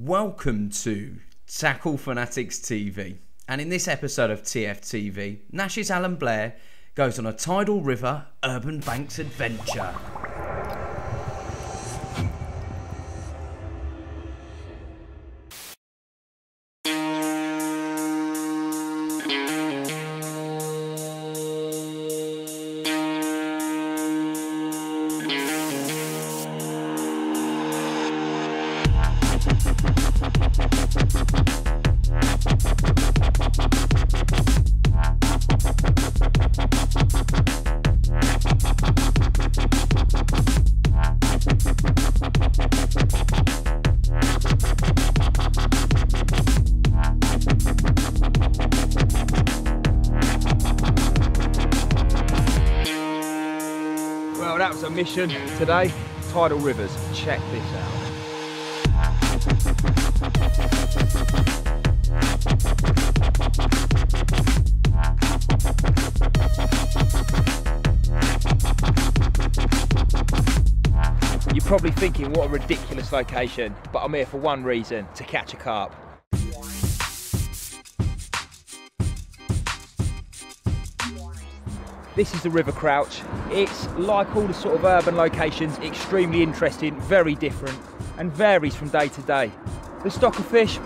Welcome to Tackle Fanatics TV, and in this episode of TFTV, Nash's Alan Blair goes on a tidal river Urban Banx adventure. Well, that was a mission today. Tidal rivers. Check this out. You're probably thinking, what a ridiculous location, but I'm here for one reason: to catch a carp. This is the River Crouch. It's like all the sort of urban locations, extremely interesting, very different, and varies from day to day. The stock of fish,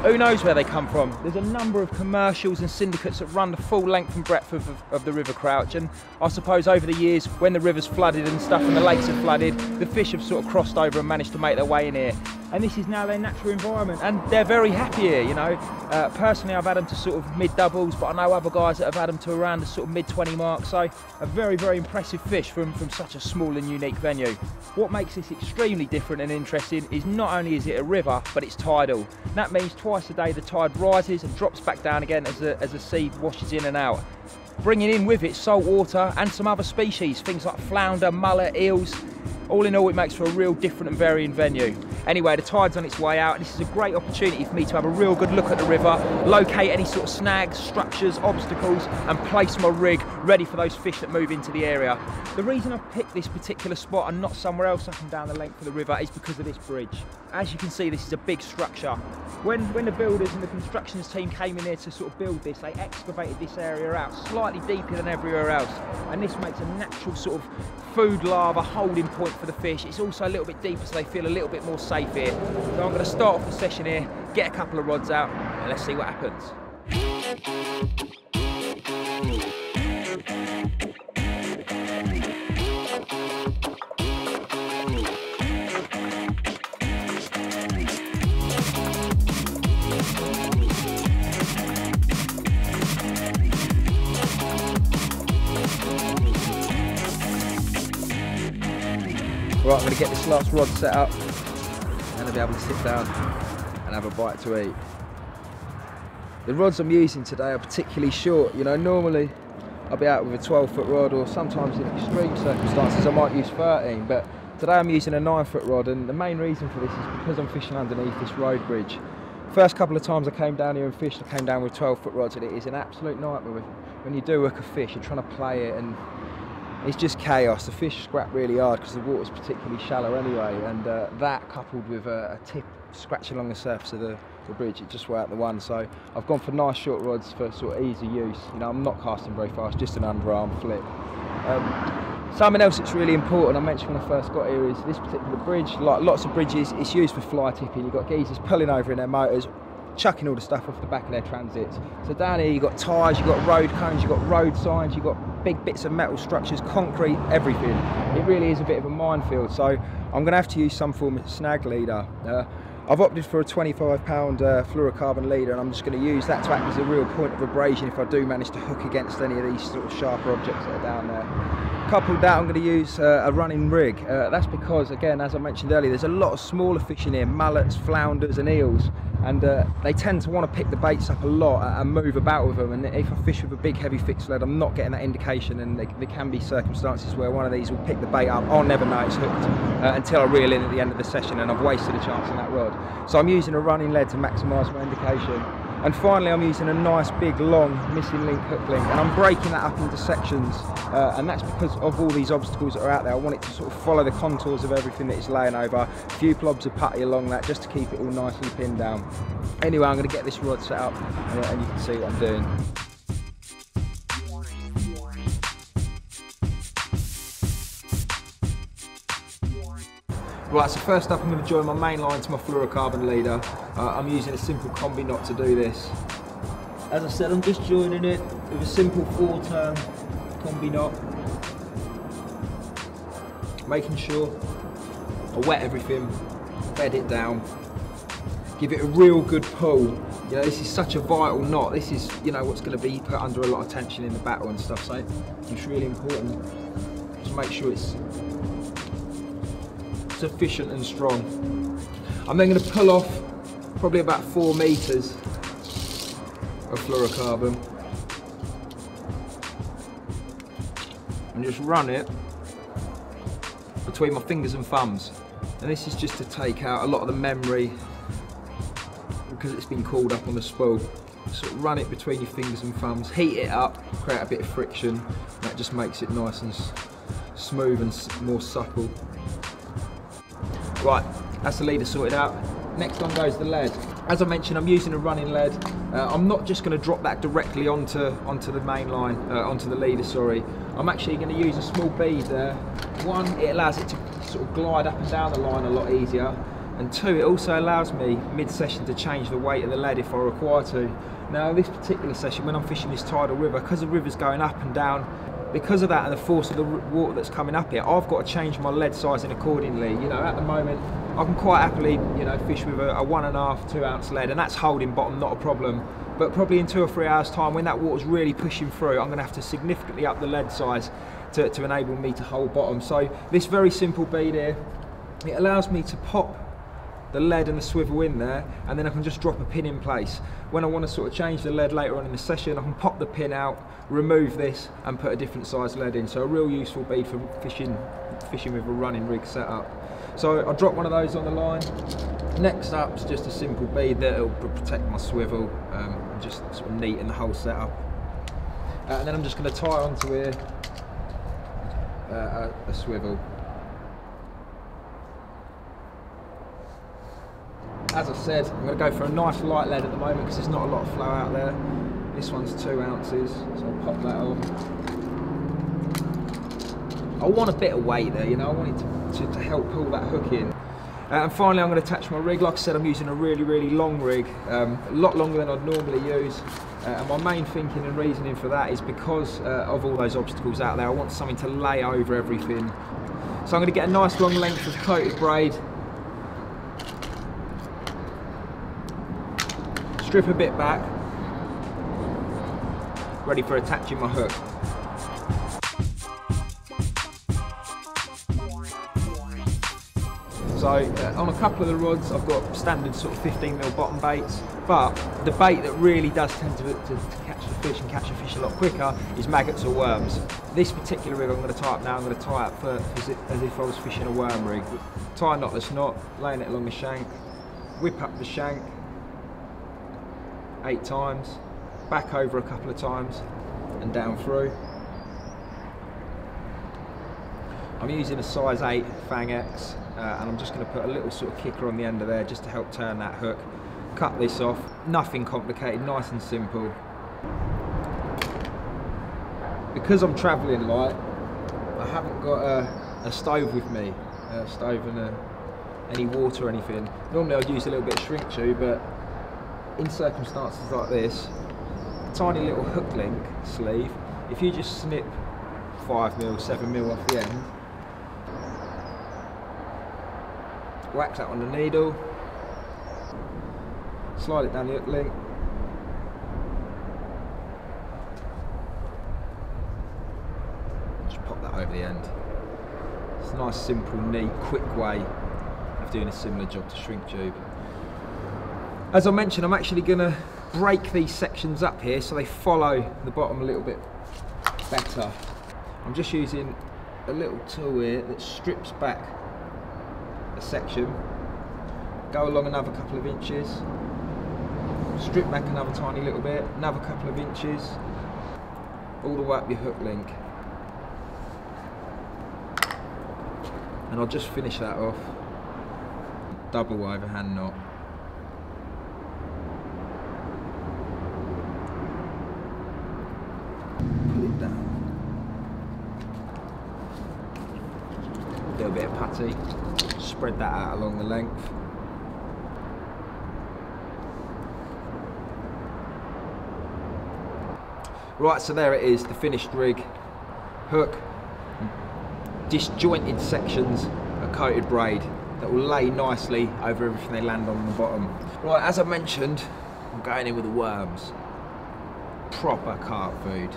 who knows where they come from? There's a number of commercials and syndicates that run the full length and breadth of the River Crouch, and I suppose over the years, when the river's flooded and stuff and the lakes have flooded, the fish have sort of crossed over and managed to make their way in here. And this is now their natural environment, and they're very happy here, you know. Personally, I've had them to sort of mid-doubles, but I know other guys that have had them to around the sort of mid-20 mark, so a very, very impressive fish from such a small and unique venue. What makes this extremely different and interesting is not only is it a river, but it's tidal. That means twice a day the tide rises and drops back down again as the sea washes in and out, bringing in with it salt water and some other species, things like flounder, mullet, eels. All in all, it makes for a real different and varying venue. Anyway, the tide's on its way out, and this is a great opportunity for me to have a real good look at the river, locate any sort of snags, structures, obstacles, and place my rig ready for those fish that move into the area. The reason I've picked this particular spot and not somewhere else up and down the length of the river is because of this bridge. As you can see, this is a big structure. When the builders and the constructions team came in here to sort of build this, they excavated this area out slightly deeper than everywhere else, and this makes a natural sort of food larva holding point for the fish. It's also a little bit deeper, so they feel a little bit more safe here. So I'm going to start off the session here, get a couple of rods out, and let's see what happens. Right, I'm going to get this last rod set up and I'll be able to sit down and have a bite to eat. The rods I'm using today are particularly short. You know, normally I'll be out with a 12-foot rod, or sometimes in extreme circumstances I might use 13, but today I'm using a 9-foot rod, and the main reason for this is because I'm fishing underneath this road bridge. First couple of times I came down here and fished, I came down with 12-foot rods, and it is an absolute nightmare. When you do hook a fish, you're trying to play it, and it's just chaos. The fish scrap really hard because the water's particularly shallow anyway, and that coupled with a tip scratching along the surface of the bridge, it just weren't the one. So I've gone for nice short rods for sort of easy use. You know, I'm not casting very fast, just an underarm flip. Something else that's really important, I mentioned when I first got here, is this particular bridge. Like lots of bridges, it's used for fly tipping. You've got geezers pulling over in their motors, chucking all the stuff off the back of their transits. So down here you've got tyres, you've got road cones, you've got road signs, you've got big bits of metal structures, concrete, everything. It really is a bit of a minefield, so I'm going to have to use some form of snag leader. I've opted for a 25-pound fluorocarbon leader, and I'm just going to use that to act as a real point of abrasion if I do manage to hook against any of these sort of sharper objects that are down there. Coupled that, I'm going to use a running rig. That's because, again, as I mentioned earlier, there's a lot of smaller fish in here, mullets, flounders and eels, and they tend to want to pick the baits up a lot and move about with them, and if I fish with a big heavy fixed lead, I'm not getting that indication, and there can be circumstances where one of these will pick the bait up. I'll never know it's hooked until I reel in at the end of the session and I've wasted a chance on that rod. So I'm using a running lead to maximise my indication. And finally, I'm using a nice big long missing link hook link, and I'm breaking that up into sections, and that's because of all these obstacles that are out there. I want it to sort of follow the contours of everything that it's laying over. A few plobs of putty along that just to keep it all nicely pinned down. Anyway, I'm going to get this rod set up, and you can see what I'm doing. Right, so first up I'm going to join my main line to my fluorocarbon leader. I'm using a simple combi knot to do this. As I said, I'm just joining it with a simple 4-turn combi knot. Making sure I wet everything, bed it down, give it a real good pull. You know, this is such a vital knot. This is, you know, what's going to be put under a lot of tension in the battle and stuff, so it's really important to make sure it's sufficient and strong. I'm then going to pull off probably about 4 meters of fluorocarbon and just run it between my fingers and thumbs. And this is just to take out a lot of the memory because it's been called up on the spool. Sort of run it between your fingers and thumbs, heat it up, create a bit of friction. That just makes it nice and smooth and more supple. Right, that's the leader sorted out. Next one goes the lead. As I mentioned, I'm using a running lead. I'm not just going to drop that directly onto the main line, onto the leader, sorry. I'm actually going to use a small bead there. One, it allows it to sort of glide up and down the line a lot easier. And two, it also allows me mid-session to change the weight of the lead if I require to. Now, this particular session, when I'm fishing this tidal river, because the river's going up and down, because of that and the force of the water that's coming up here, I've got to change my lead sizing accordingly. You know, at the moment, I can quite happily, you know, fish with a 1.5, 2 ounce lead, and that's holding bottom, not a problem. But probably in 2 or 3 hours time, when that water's really pushing through, I'm going to have to significantly up the lead size to enable me to hold bottom. So this very simple bead here, it allows me to pop the lead and the swivel in there, and then I can just drop a pin in place. When I want to sort of change the lead later on in the session, I can pop the pin out, remove this, and put a different size lead in. So a real useful bead for fishing with a running rig setup. So I'll drop one of those on the line. Next up is just a simple bead that will protect my swivel, and just sort of neaten the whole setup. And then I'm just going to tie onto here a swivel. As I said, I'm going to go for a nice light lead at the moment because there's not a lot of flow out there. This one's 2 ounces, so I'll pop that on. I want a bit of weight there, you know, I want it to help pull that hook in. And finally, I'm going to attach my rig. Like I said, I'm using a really, really long rig, a lot longer than I'd normally use. And my main thinking and reasoning for that is because of all those obstacles out there, I want something to lay over everything. So I'm going to get a nice long length of coated braid. Strip a bit back, ready for attaching my hook. So on a couple of the rods I've got standard sort of 15mm bottom baits, but the bait that really does tend to catch the fish and catch a fish a lot quicker is maggots or worms. This particular rig I'm going to tie up now, I'm going to tie up as if I was fishing a worm rig. Tie a knotless knot, laying it along the shank, whip up the shank 8 times, back over a couple of times and down through. I'm using a size 8 Fang X, and I'm just going to put a little sort of kicker on the end of there just to help turn that hook. Cut this off, nothing complicated, nice and simple. Because I'm travelling light, I haven't got a stove with me, a stove and any water or anything. Normally I'd use a little bit of shrink tube, but in circumstances like this, a tiny little hook link sleeve, if you just snip 5mm, 7mm off the end, whack that on the needle, slide it down the hook link, just pop that over the end. It's a nice, simple, neat, quick way of doing a similar job to shrink tube. As I mentioned, I'm actually going to break these sections up here so they follow the bottom a little bit better. I'm just using a little tool here that strips back a section, go along another couple of inches, strip back another tiny little bit, another couple of inches, all the way up your hook link. And I'll just finish that off. Double overhand knot. Pull it down. Do a bit of putty. Spread that out along the length. Right, so there it is, the finished rig. Hook, disjointed sections of coated braid that will lay nicely over everything they land on the bottom. Right, as I mentioned, I'm going in with the worms. Proper carp food.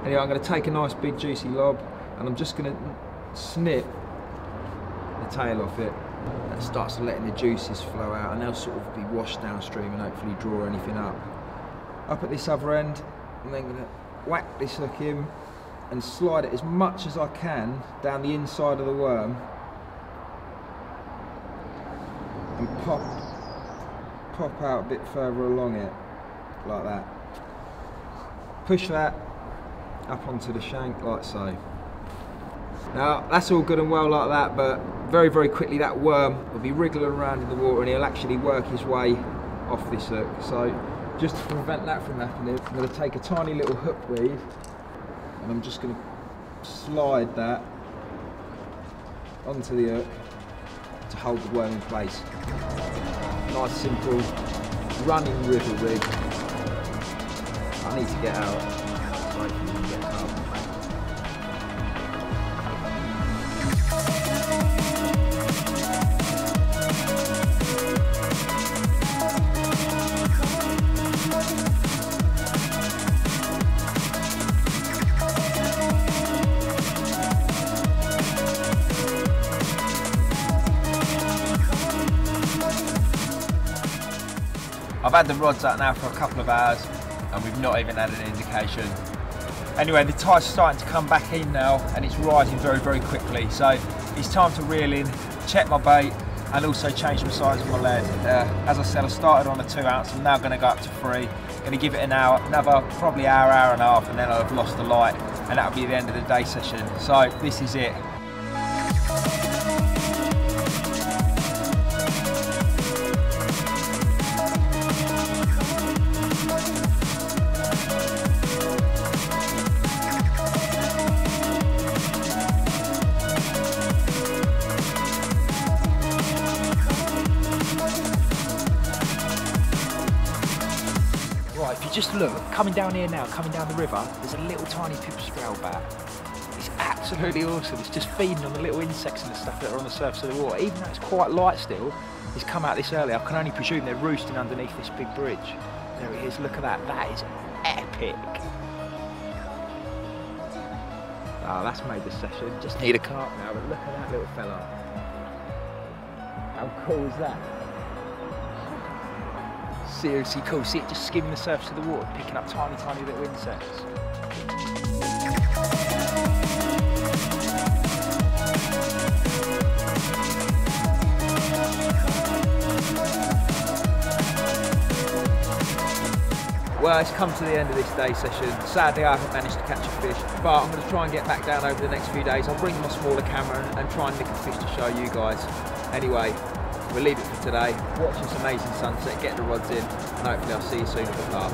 Anyway, I'm going to take a nice big juicy lob and I'm just going to snip the tail off it. That starts letting the juices flow out and they'll sort of be washed downstream and hopefully draw anything up. Up at this other end, I'm then going to whack this hook in and slide it as much as I can down the inside of the worm and pop out a bit further along it, like that. Push that up onto the shank like so. Now that's all good and well like that, but very, very quickly that worm will be wriggling around in the water and he'll actually work his way off this hook. So just to prevent that from happening, I'm going to take a tiny little hook weave and I'm just going to slide that onto the hook to hold the worm in place. Nice simple running river rig. I need to get out so I can get out. I've had the rods out now for a couple of hours and we've not even had an indication. Anyway, the tide's starting to come back in now and it's rising very, very quickly. So it's time to reel in, check my bait and also change the size of my lead. As I said, I started on a 2 ounce, I'm now going to go up to 3. Going to give it an hour, another probably hour, hour and a half and then I'll have lost the light and that'll be the end of the day session. So this is it. Right, if you just look, coming down here now, coming down the river, there's a little tiny pipistrelle bat. It's absolutely awesome. It's just feeding on the little insects and the stuff that are on the surface of the water. Even though it's quite light still, it's come out this early. I can only presume they're roosting underneath this big bridge. There it is, look at that. That is epic. Oh, that's made the session. Just need a carp now, but look at that little fella. How cool is that? Seriously cool. See it just skimming the surface of the water, picking up tiny, tiny little insects. Well, it's come to the end of this day session. Sadly, I haven't managed to catch a fish, but I'm going to try and get back down over the next few days. I'll bring my smaller camera and try and nick a fish to show you guys. Anyway, we'll leave it for today. Watch this amazing sunset, get the rods in, and hopefully I'll see you soon at the park.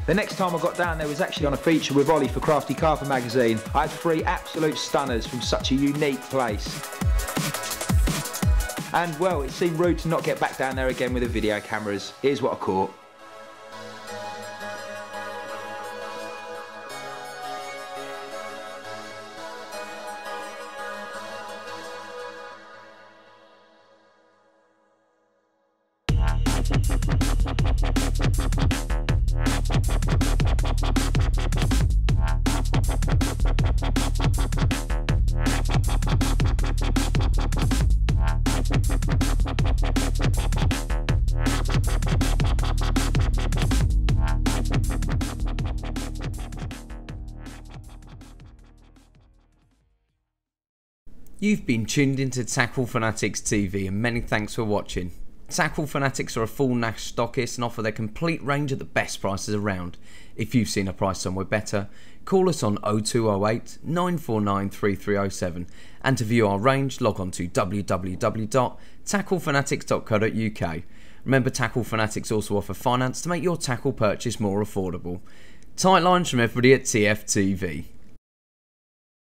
The next time I got down there was actually on a feature with Ollie for Crafty Carper magazine. I had 3 absolute stunners from such a unique place. And well, it seemed rude to not get back down there again with the video cameras. Here's what I caught. You've been tuned into Tackle Fanatics TV and many thanks for watching. Tackle Fanatics are a full Nash stockist and offer their complete range at the best prices around. If you've seen a price somewhere better, call us on 0208 949 3307 and to view our range log on to www.tacklefanatics.co.uk. Remember, Tackle Fanatics also offer finance to make your tackle purchase more affordable. Tight lines from everybody at TFTV.